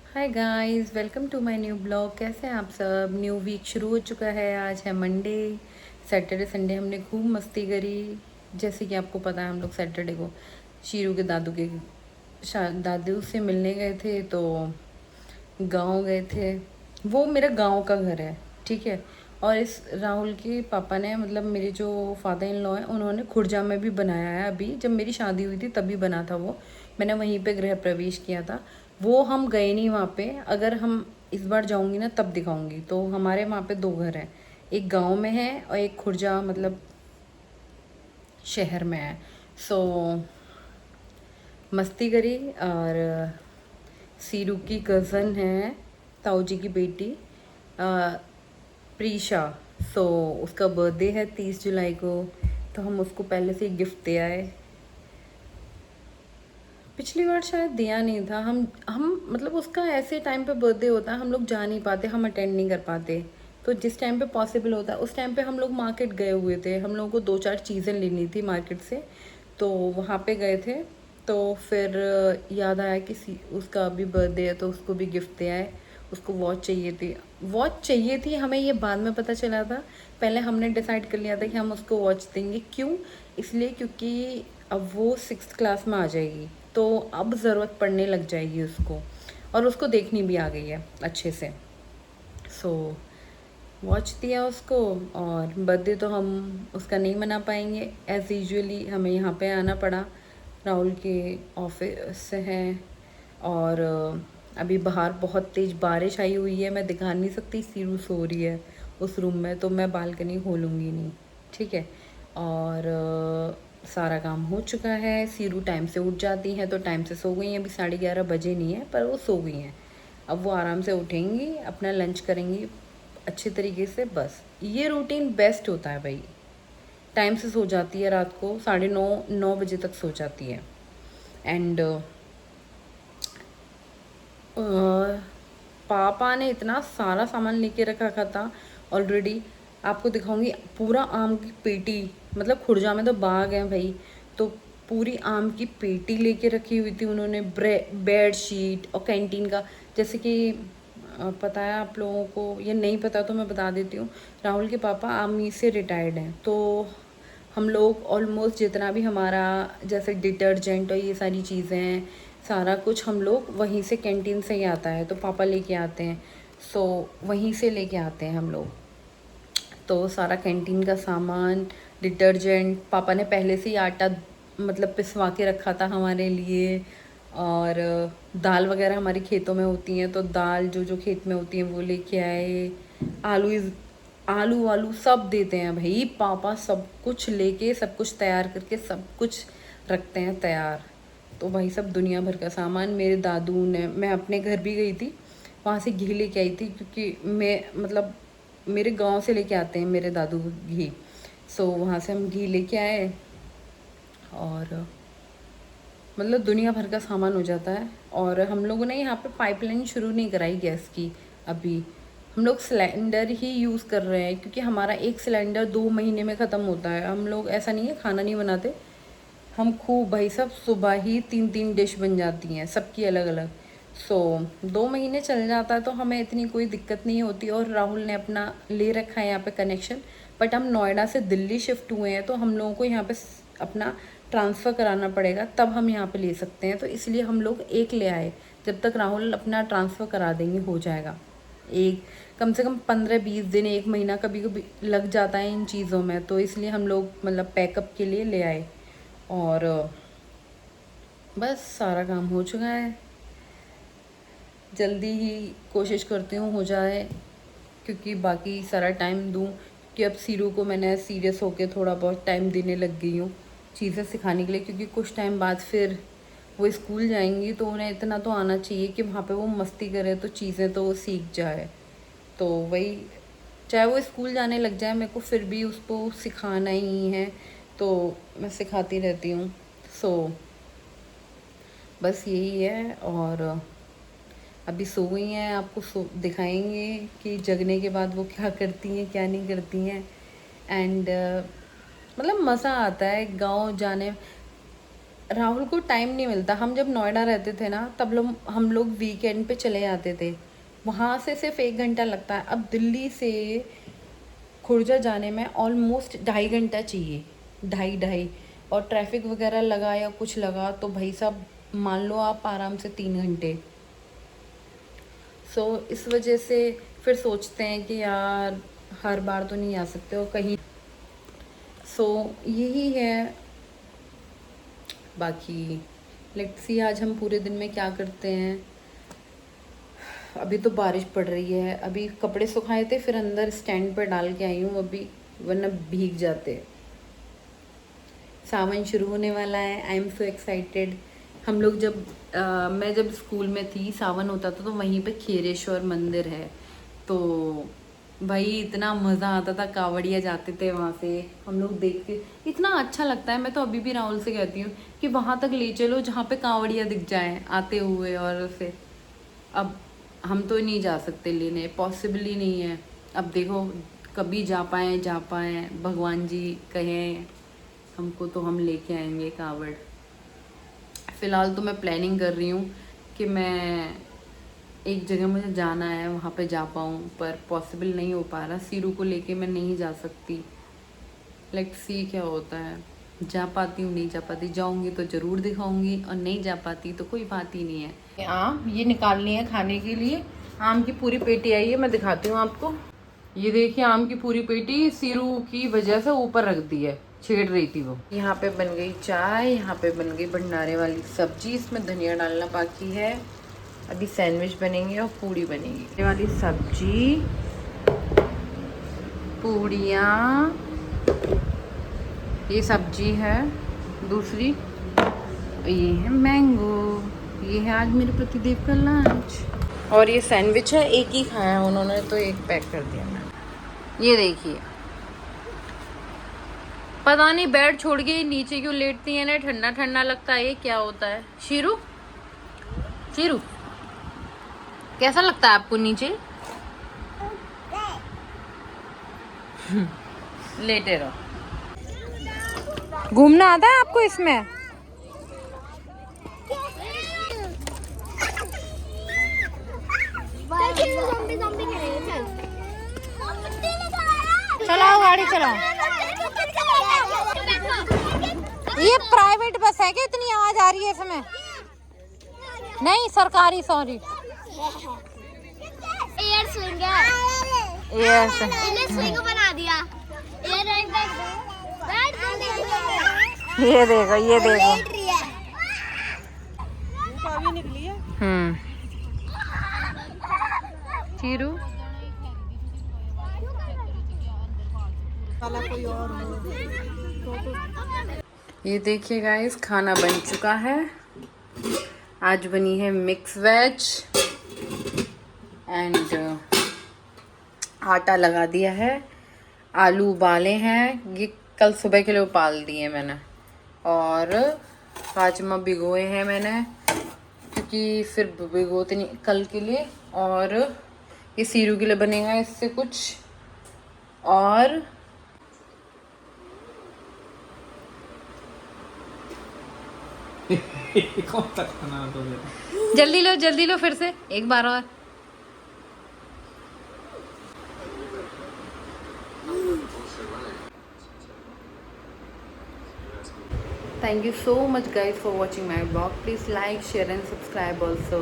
Hi guys, welcome to my new blog. कैसे हैं आप सब। न्यू वीक शुरू हो चुका है। आज है मंडे। सैटरडे संडे हमने खूब मस्ती करी। जैसे कि आपको पता है, हम लोग सैटरडे को शीरू के दादू के दादू से मिलने गए थे, तो गांव गए थे। वो मेरा गांव का घर है, ठीक है। और इस राहुल के पापा ने, मतलब मेरे जो फादर इन लॉ हैं, उन्होंने खुर्जा में भी बनाया है। अभी जब मेरी शादी हुई थी तभी बना था वो। मैंने वहीं पे गृह प्रवेश किया था। वो हम गए नहीं वहाँ पे। अगर हम इस बार जाऊंगी ना तब दिखाऊंगी। तो हमारे वहाँ पे दो घर हैं, एक गांव में है और एक खुर्जा मतलब शहर में है। सो मस्ती करी। और सीरू की कज़न है, ताऊ जी की बेटी, अ, प्रीशा। सो उसका बर्थडे है 30 जुलाई को, तो हम उसको पहले से ही गिफ्ट दे आए। पिछली बार शायद दिया नहीं था। हम मतलब उसका ऐसे टाइम पे बर्थडे होता है, हम लोग जा नहीं पाते, हम अटेंड नहीं कर पाते। तो जिस टाइम पे पॉसिबल होता है उस टाइम पे हम लोग मार्केट गए हुए थे। हम लोगों को दो चार चीज़ें लेनी थी मार्केट से, तो वहाँ पे गए थे। तो फिर याद आया कि उसका अभी बर्थडे है, तो उसको भी गिफ्ट दे आए। उसको वॉच चाहिए थी। वॉच चाहिए थी हमें, ये बाद में पता चला था। पहले हमने डिसाइड कर लिया था कि हम उसको वॉच देंगे। क्यों? इसलिए क्योंकि अब वो 6th क्लास में आ जाएगी, तो अब ज़रूरत पड़ने लग जाएगी उसको। और उसको देखनी भी आ गई है अच्छे से। सो वॉच दिया उसको। और बर्थडे तो हम उसका नहीं मना पाएंगे, एज़ यूजुअली हमें यहाँ पे आना पड़ा। राहुल के ऑफिस से हैं। और अभी बाहर बहुत तेज़ बारिश आई हुई है। मैं दिखा नहीं सकती, सीरू सो रही है उस रूम में, तो मैं बालकनी खोलूँगी नहीं, ठीक है। और सारा काम हो चुका है। सीरू टाइम से उठ जाती हैं तो टाइम से सो गई हैं। अभी 11:30 बजे नहीं है, पर वो सो गई हैं। अब वो आराम से उठेंगी, अपना लंच करेंगी अच्छे तरीके से। बस ये रूटीन बेस्ट होता है भाई। टाइम से सो जाती है, रात को 9:30 9 बजे तक सो जाती है। एंड पापा ने इतना सारा सामान लेके रखा था ऑलरेडी। आपको दिखाऊंगी पूरा आम की पेटी। मतलब खुर्जा में तो बाग है भाई, तो पूरी आम की पेटी लेके रखी हुई थी उन्होंने। बेड शीट और कैंटीन का, जैसे कि पता है आप लोगों को, ये नहीं पता तो मैं बता देती हूँ। राहुल के पापा आर्मी से रिटायर्ड हैं, तो हम लोग ऑलमोस्ट जितना भी हमारा, जैसे डिटर्जेंट और ये सारी चीज़ें हैं, सारा कुछ हम लोग वहीं से कैंटीन से ही आता है, तो पापा लेके आते हैं। सो वहीं से लेके आते हैं हम लोग। तो सारा कैंटीन का सामान, डिटर्जेंट, पापा ने पहले से ही आटा मतलब पिसवा के रखा था हमारे लिए। और दाल वगैरह हमारी खेतों में होती हैं, तो दाल जो जो खेत में होती हैं वो लेके आए। आलू आलू वालू सब देते हैं भाई पापा। सब कुछ लेके, सब कुछ तैयार करके, सब कुछ रखते हैं तैयार। तो भाई सब दुनिया भर का सामान। मेरे दादू ने, मैं अपने घर भी गई थी, वहाँ से घी लेके आई थी, क्योंकि मैं मतलब मेरे गांव से लेके आते हैं मेरे दादू घी। सो वहाँ से हम घी लेके आए। और मतलब दुनिया भर का सामान हो जाता है। और हम लोगों ने यहाँ पे पाइपलाइन शुरू नहीं कराई गैस की अभी। हम लोग सिलेंडर ही यूज़ कर रहे हैं, क्योंकि हमारा एक सिलेंडर 2 महीने में ख़त्म होता है। हम लोग ऐसा नहीं है खाना नहीं बनाते, हम खूब भाई सब सुबह ही 3 3 डिश बन जाती हैं सबकी अलग अलग। सो 2 महीने चल जाता है, तो हमें इतनी कोई दिक्कत नहीं होती। और राहुल ने अपना ले रखा है यहाँ पे कनेक्शन। बट हम नोएडा से दिल्ली शिफ्ट हुए हैं, तो हम लोगों को यहाँ पे अपना ट्रांसफ़र कराना पड़ेगा, तब हम यहाँ पे ले सकते हैं। तो इसलिए हम लोग एक ले आए। जब तक राहुल अपना ट्रांसफ़र करा देंगे हो जाएगा। एक कम से कम 15 20 दिन, 1 महीना कभी कभी लग जाता है इन चीज़ों में, तो इसलिए हम लोग मतलब पैकअप के लिए ले आए। और बस सारा काम हो चुका है। जल्दी ही कोशिश करती हूँ हो जाए, क्योंकि बाकी सारा टाइम दूँ। कि अब सीरू को मैंने सीरियस होकर थोड़ा बहुत टाइम देने लग गई हूँ चीज़ें सिखाने के लिए, क्योंकि कुछ टाइम बाद फिर वो स्कूल जाएंगी, तो उन्हें इतना तो आना चाहिए कि वहाँ पे वो मस्ती करे, तो चीज़ें तो वो सीख जाए। तो वही, चाहे वो स्कूल जाने लग जाए, मेरे को फिर भी उसको सिखाना ही है, तो मैं सिखाती रहती हूँ। सो बस यही है। और अभी सो गई हैं, आपको सो दिखाएंगे कि जगने के बाद वो क्या करती हैं क्या नहीं करती हैं। एंड मतलब मज़ा आता है गांव जाने। राहुल को टाइम नहीं मिलता। हम जब नोएडा रहते थे ना, तब हम लोग वीकेंड पे चले जाते थे, वहाँ से सिर्फ 1 घंटा लगता है। अब दिल्ली से खुर्जा जाने में ऑलमोस्ट 2.5 घंटा चाहिए, ढाई। और ट्रैफिक वगैरह लगा या कुछ लगा तो भाई साहब मान लो आप आराम से 3 घंटे। सो इस वजह से फिर सोचते हैं कि यार हर बार तो नहीं आ सकते और कहीं। सो यही है। बाकी लेट्स सी आज हम पूरे दिन में क्या करते हैं। अभी तो बारिश पड़ रही है, अभी कपड़े सुखाए थे फिर अंदर स्टैंड पर डाल के आई हूँ अभी, वरना भीग जाते। सावन शुरू होने वाला है, आई एम सो एक्साइटेड। हम लोग मैं जब स्कूल में थी, सावन होता था तो वहीं पे खेरेश्वर मंदिर है, तो भाई इतना मज़ा आता था, कावड़िया जाते थे वहाँ से, हम लोग देख के इतना अच्छा लगता है। मैं तो अभी भी राहुल से कहती हूँ कि वहाँ तक ले चलो जहाँ पे कावड़िया दिख जाए आते हुए। और उसे अब हम तो नहीं जा सकते लेने, पॉसिबल ही नहीं है। अब देखो कभी जा पाए भगवान जी कहें हमको तो हम लेके आएंगे कावड़। फ़िलहाल तो मैं प्लानिंग कर रही हूँ कि मैं एक जगह मुझे जाना है वहाँ पे जा पाऊँ, पर पॉसिबल नहीं हो पा रहा। सीरू को लेके मैं नहीं जा सकती। लेट्स सी क्या होता है, जा पाती हूँ नहीं जा पाती, जाऊँगी तो ज़रूर दिखाऊँगी और नहीं जा पाती तो कोई बात ही नहीं है। आम ये निकालनी है खाने के लिए, आम की पूरी पेटी आई है, मैं दिखाती हूँ आपको। ये देखिए आम की पूरी पेटी सीरू की वजह से ऊपर रख दी है, छेड़ रही थी वो। यहाँ पे बन गई चाय, यहाँ पे बन गई भंडारे वाली सब्जी, इसमें धनिया डालना बाकी है। अभी सैंडविच बनेंगे और पूड़ी बनेगी। ये वाली सब्जी, पूड़ियाँ, ये सब्जी है दूसरी, ये है मैंगो, ये है आज मेरे पतिदेव का लंच। और ये सैंडविच है, एक ही खाया उन्होंने तो एक पैक कर दिया मैंने। ये देखिए पता नहीं बेड छोड़ के नीचे क्यों लेटती है ना, ठंडा ठंडा लगता है, ये क्या होता है। शीरू शीरू कैसा लगता है आपको नीचे? लेटे रहो। घूमना आता है आपको इसमें? चलाओ गाड़ी चलाओ। ये प्राइवेट बस है क्या, इतनी आवाज आ रही है इसमें? नहीं सरकारी, सॉरी। एयर स्विंग है, एयर स्विंग बना दिया। ये देखो ये देखो, निकली है। चीरू ये देखिए गाइस, खाना बन चुका है। आज बनी है मिक्स वेज एंड आटा लगा दिया है, आलू उबाले हैं, ये कल सुबह के लिए उबाल दिए मैंने, और राजमा भिगोए हैं मैंने क्योंकि फिर भिगोते नहीं कल के लिए। और ये सीरू के लिए बनेगा इससे कुछ। और कौन सा खाना तो जल्दी लो फिर से एक बार और। Thank you so much guys for watching my vlog. Please like, share and subscribe also.